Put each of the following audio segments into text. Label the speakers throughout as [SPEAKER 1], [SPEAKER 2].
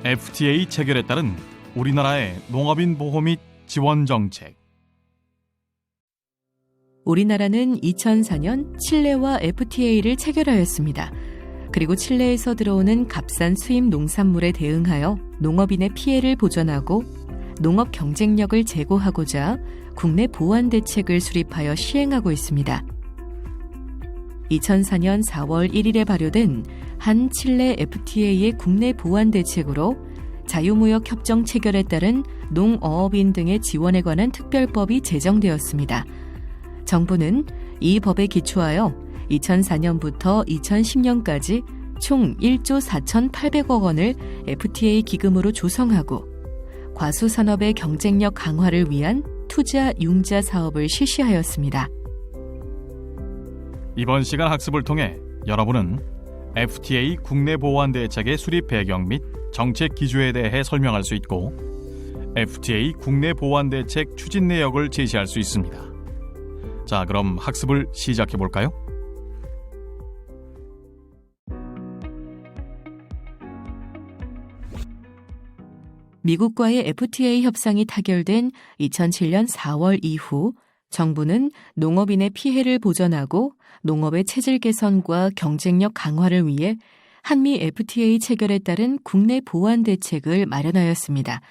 [SPEAKER 1] FTA 체결에 따른 우리나라의 농업인 보호 및 지원 정책.
[SPEAKER 2] 우리나라는 2004년 칠레와 FTA를 체결하였습니다. 그리고 칠레에서 들어오는 값싼 수입 농산물에 대응하여 농업인의 피해를 보전하고 농업 경쟁력을 제고하고자 국내 보완 대책을 수립하여 시행하고 있습니다. 2004년 4월 1일에 발효된 한 칠레 FTA의 국내 보완 대책으로 자유무역 협정 체결에 따른 농어업인 등의 지원에 관한 특별법이 제정되었습니다. 정부는 이 법에 기초하여 2004년부터 2010년까지 총 1조 4,800억 원을 FTA 기금으로 조성하고 과수산업의 경쟁력 강화를 위한 투자 융자 사업을 실시하였습니다.
[SPEAKER 1] 이번 시간 학습을 통해 여러분은 FTA 국내 보완 대책의 수립 배경 및 정책 기조에 대해 설명할 수 있고 FTA 국내 보완 대책 추진 내역을 제시할 수 있습니다. 자, 그럼 학습을 시작해 볼까요?
[SPEAKER 2] 미국과의 FTA 협상이 타결된 2007년 4월 이후 정부는 농업인의 피해를 보전하고 농업의 체질 개선과 경쟁력 강화를 위해 한미 FTA 체결에 따른 국내 보완 대책을 마련하였습니다.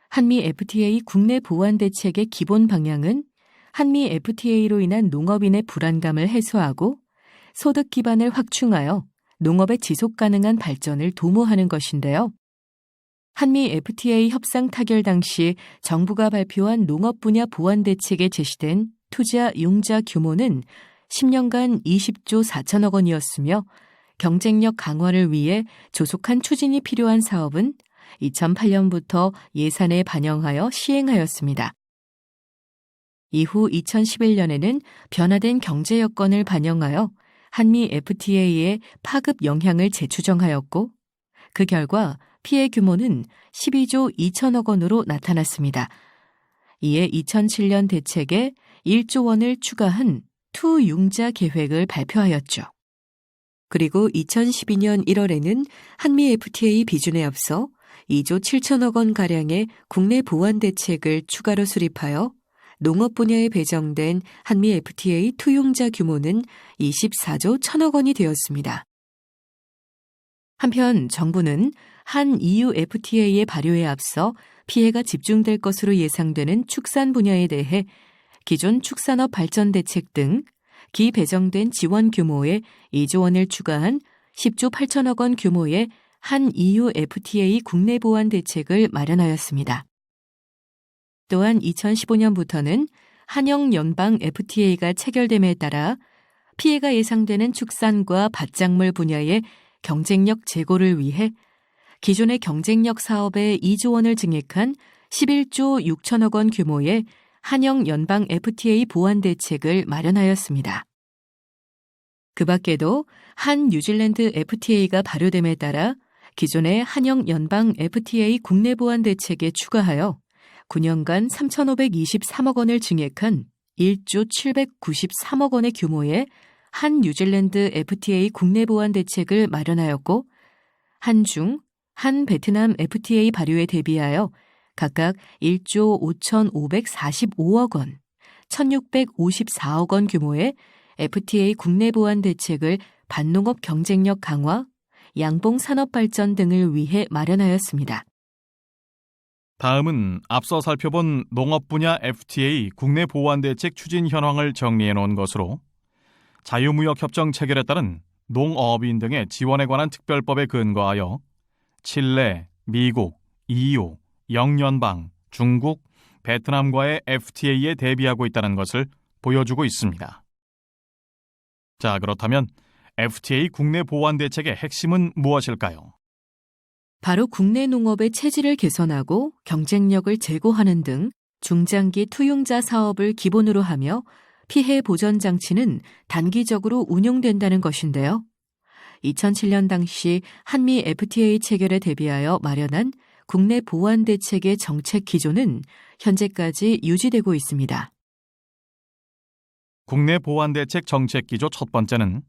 [SPEAKER 2] 한미 FTA 국내 보완 대책의 기본 방향은 한미 FTA로 인한 농업인의 불안감을 해소하고 소득 기반을 확충하여 농업의 지속 가능한 발전을 도모하는 것인데요. 한미 FTA 협상 타결 당시 정부가 발표한 농업 분야 보완 대책에 제시된 투자 융자 규모는 10년간 20조 4천억 원이었으며 경쟁력 강화를 위해 조속한 추진이 필요한 사업은 2008년부터 예산에 반영하여 시행하였습니다. 이후 2011년에는 변화된 경제 여건을 반영하여 한미 FTA의 파급 영향을 재추정하였고 그 결과 피해 규모는 12조 2천억 원으로 나타났습니다. 이에 2007년 대책에 1조 원을 추가한 투융자 계획을 발표하였죠. 그리고 2012년 1월에는 한미 FTA 비준에 앞서 2조 7천억 원가량의 국내 보완 대책을 추가로 수립하여 농업 분야에 배정된 한미 FTA 투융자 규모는 24조 1천억 원이 되었습니다. 한편 정부는 한 EU FTA의 발효에 앞서 피해가 집중될 것으로 예상되는 축산 분야에 대해 기존 축산업 발전 대책 등 기배정된 지원 규모에 2조 원을 추가한 10조 8천억 원 규모의 한 EU FTA 국내 보완 대책을 마련하였습니다. 또한 2015년부터는 한영 연방 FTA가 체결됨에 따라 피해가 예상되는 축산과 밭작물 분야의 경쟁력 제고를 위해 기존의 경쟁력 사업에 2조 원을 증액한 11조 6천억 원 규모의 한영 연방 FTA 보완 대책을 마련하였습니다. 그 밖에도 한 뉴질랜드 FTA가 발효됨에 따라 기존의 한영 연방 FTA 국내 보완 대책에 추가하여 9년간 3,523억 원을 증액한 1조 793억 원의 규모의 한 뉴질랜드 FTA 국내 보완 대책을 마련하였고 한중, 한 베트남 FTA 발효에 대비하여 각각 1조 5,545억 원, 1,654억 원 규모의 FTA 국내 보완 대책을 밭농업 경쟁력 강화, 양봉 산업 발전 등을 위해 마련하였습니다.
[SPEAKER 1] 다음은 앞서 살펴본 농업 분야 FTA 국내 보완 대책 추진 현황을 정리해 놓은 것으로 자유무역 협정 체결에 따른 농어업인 등의 지원에 관한 특별법에 근거하여 칠레, 미국, EU, 영연방, 중국, 베트남과의 FTA에 대비하고 있다는 것을 보여주고 있습니다. 자, 그렇다면 FTA 국내 보완 대책의 핵심은 무엇일까요?
[SPEAKER 2] 바로 국내 농업의 체질을 개선하고 경쟁력을 제고하는 등 중장기 투융자 사업을 기본으로 하며 피해 보전 장치는 단기적으로 운용된다는 것인데요. 2007년 당시 한미 FTA 체결에 대비하여 마련한 국내 보완 대책의 정책 기조는 현재까지 유지되고 있습니다.
[SPEAKER 1] 국내 보완 대책 정책 기조 첫 번째는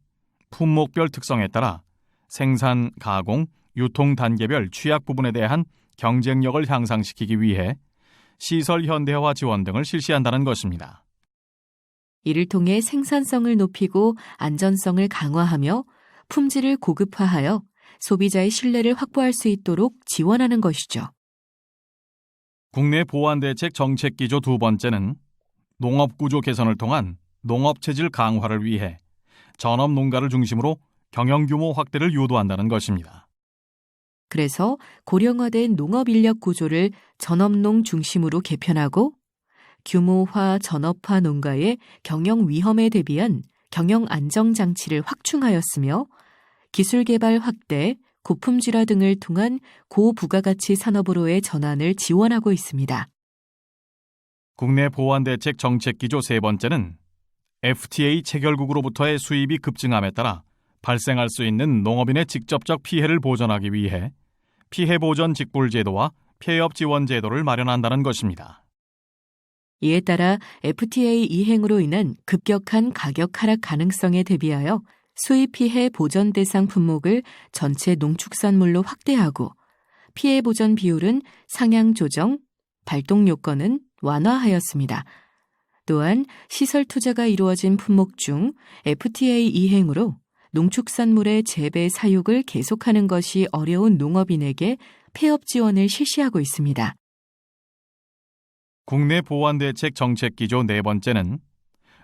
[SPEAKER 1] 품목별 특성에 따라 생산, 가공, 유통 단계별 취약 부분에 대한 경쟁력을 향상시키기 위해 시설 현대화 지원 등을 실시한다는 것입니다.
[SPEAKER 2] 이를 통해 생산성을 높이고 안전성을 강화하며 품질을 고급화하여 소비자의 신뢰를 확보할 수 있도록 지원하는 것이죠.
[SPEAKER 1] 국내 보완대책 정책 기조 두 번째는 농업 구조 개선을 통한 농업 체질 강화를 위해 전업 농가를 중심으로 경영 규모 확대를 유도한다는 것입니다.
[SPEAKER 2] 그래서 고령화된 농업 인력 구조를 전업농 중심으로 개편하고 규모화 전업화 농가의 경영 위험에 대비한 경영 안정 장치를 확충하였으며 기술 개발 확대, 고품질화 등을 통한 고부가가치 산업으로의 전환을 지원하고 있습니다.
[SPEAKER 1] 국내 보완대책 정책 기조 세 번째는 FTA 체결국으로부터의 수입이 급증함에 따라 발생할 수 있는 농업인의 직접적 피해를 보전하기 위해 피해보전 직불제도와 폐업 지원 제도를 마련한다는 것입니다.
[SPEAKER 2] 이에 따라 FTA 이행으로 인한 급격한 가격 하락 가능성에 대비하여 수입 피해 보전 대상 품목을 전체 농축산물로 확대하고 피해 보전 비율은 상향 조정, 발동 요건은 완화하였습니다. 또한 시설 투자가 이루어진 품목 중 FTA 이행으로 농축산물의 재배 사육을 계속하는 것이 어려운 농업인에게 폐업 지원을 실시하고 있습니다.
[SPEAKER 1] 국내 보완대책 정책 기조 네 번째는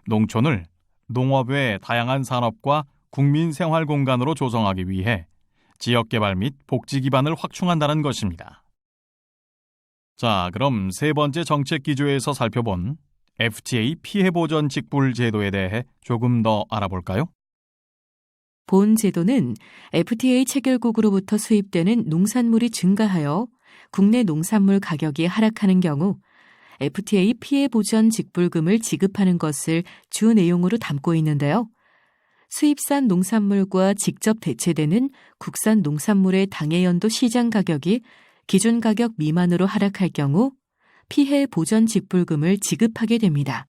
[SPEAKER 1] 농촌을 농업 외 다양한 산업과 국민 생활 공간으로 조성하기 위해 지역개발 및 복지 기반을 확충한다는 것입니다. 자, 그럼 세 번째 정책 기조에서 살펴본 FTA 피해보전 직불 제도에 대해 조금 더 알아볼까요?
[SPEAKER 2] 본 제도는 FTA 체결국으로부터 수입되는 농산물이 증가하여 국내 농산물 가격이 하락하는 경우 FTA 피해보전 직불금을 지급하는 것을 주 내용으로 담고 있는데요. 수입산 농산물과 직접 대체되는 국산 농산물의 당해연도 시장 가격이 기준 가격 미만으로 하락할 경우 피해 보전 직불금을 지급하게 됩니다.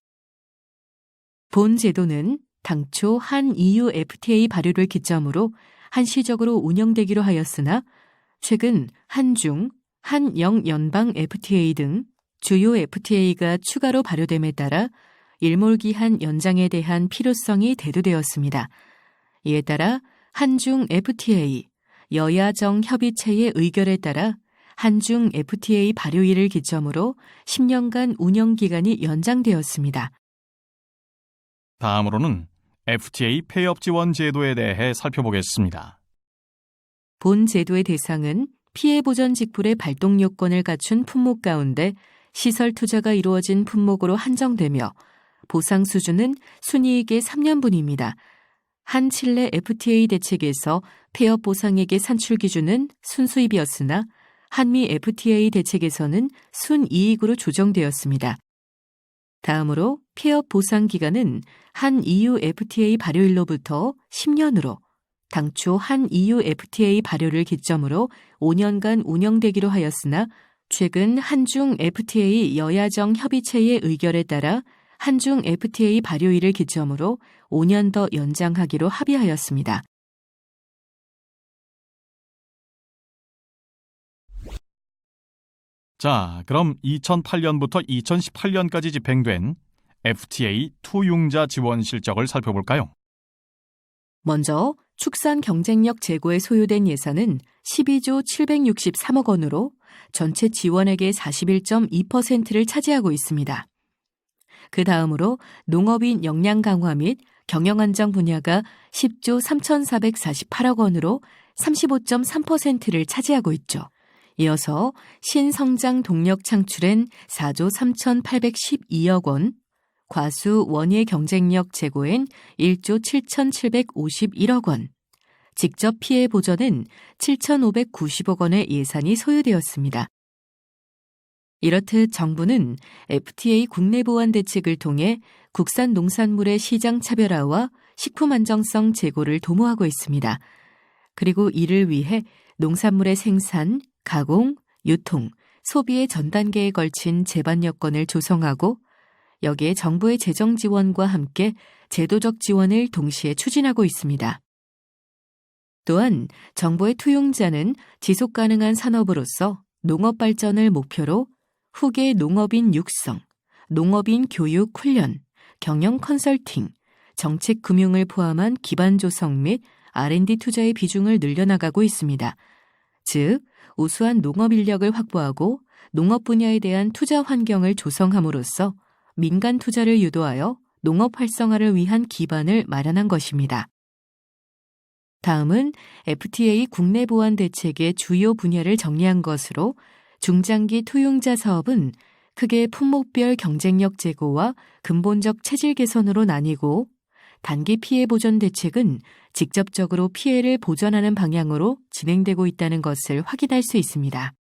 [SPEAKER 2] 본 제도는 당초 한 EU FTA 발효를 기점으로 한시적으로 운영되기로 하였으나 최근 한중, 한영 연방 FTA 등 주요 FTA가 추가로 발효됨에 따라 일몰기한 연장에 대한 필요성이 대두되었습니다. 이에 따라 한중 FTA, 여야정 협의체의 의결에 따라 한중 FTA 발효일을 기점으로 10년간 운영기간이 연장되었습니다.
[SPEAKER 1] 다음으로는 FTA 폐업 지원 제도에 대해 살펴보겠습니다.
[SPEAKER 2] 본 제도의 대상은 피해보전 직불의 발동 요건을 갖춘 품목 가운데 시설 투자가 이루어진 품목으로 한정되며 보상 수준은 순이익의 3년분입니다. 한 칠레 FTA 대책에서 폐업 보상액의 산출 기준은 순수입이었으나 한미 FTA 대책에서는 순이익으로 조정되었습니다. 다음으로 폐업 보상 기간은 한 EU FTA 발효일로부터 10년으로 당초 한 EU FTA 발효를 기점으로 5년간 운영되기로 하였으나 최근 한중 FTA 여야정 협의체의 의결에 따라 한중 FTA 발효일을 기점으로 5년 더 연장하기로 합의하였습니다.
[SPEAKER 1] 자, 그럼 2008년부터 2018년까지 집행된 FTA 투융자 지원 실적을 살펴볼까요?
[SPEAKER 2] 먼저 축산 경쟁력 제고에 소요된 예산은 12조 763억 원으로 전체 지원액의 41.2%를 차지하고 있습니다. 그 다음으로 농업인 역량 강화 및 경영 안정 분야가 10조 3,448억 원으로 35.3%를 차지하고 있죠. 이어서 신성장 동력 창출엔 4조 3,812억 원, 과수 원예 경쟁력 제고엔 1조 7,751억 원, 직접 피해 보전은 7,590억 원의 예산이 소요되었습니다. 이렇듯 정부는 FTA 국내 보완 대책을 통해 국산 농산물의 시장 차별화와 식품 안정성 제고를 도모하고 있습니다. 그리고 이를 위해 농산물의 생산, 가공, 유통, 소비의 전 단계에 걸친 제반 여건을 조성하고 여기에 정부의 재정 지원과 함께 제도적 지원을 동시에 추진하고 있습니다. 또한 정부의 투용자는 지속 가능한 산업으로서 농업 발전을 목표로 후계 농업인 육성, 농업인 교육 훈련, 경영 컨설팅, 정책 금융을 포함한 기반 조성 및 R&D 투자의 비중을 늘려나가고 있습니다. 즉, 우수한 농업 인력을 확보하고 농업 분야에 대한 투자 환경을 조성함으로써 민간 투자를 유도하여 농업 활성화를 위한 기반을 마련한 것입니다. 다음은 FTA 국내 보완 대책의 주요 분야를 정리한 것으로 중장기 투용자 사업은 크게 품목별 경쟁력 제고와 근본적 체질 개선으로 나뉘고 단기 피해 보전 대책은 직접적으로 피해를 보전하는 방향으로 진행되고 있다는 것을 확인할 수 있습니다.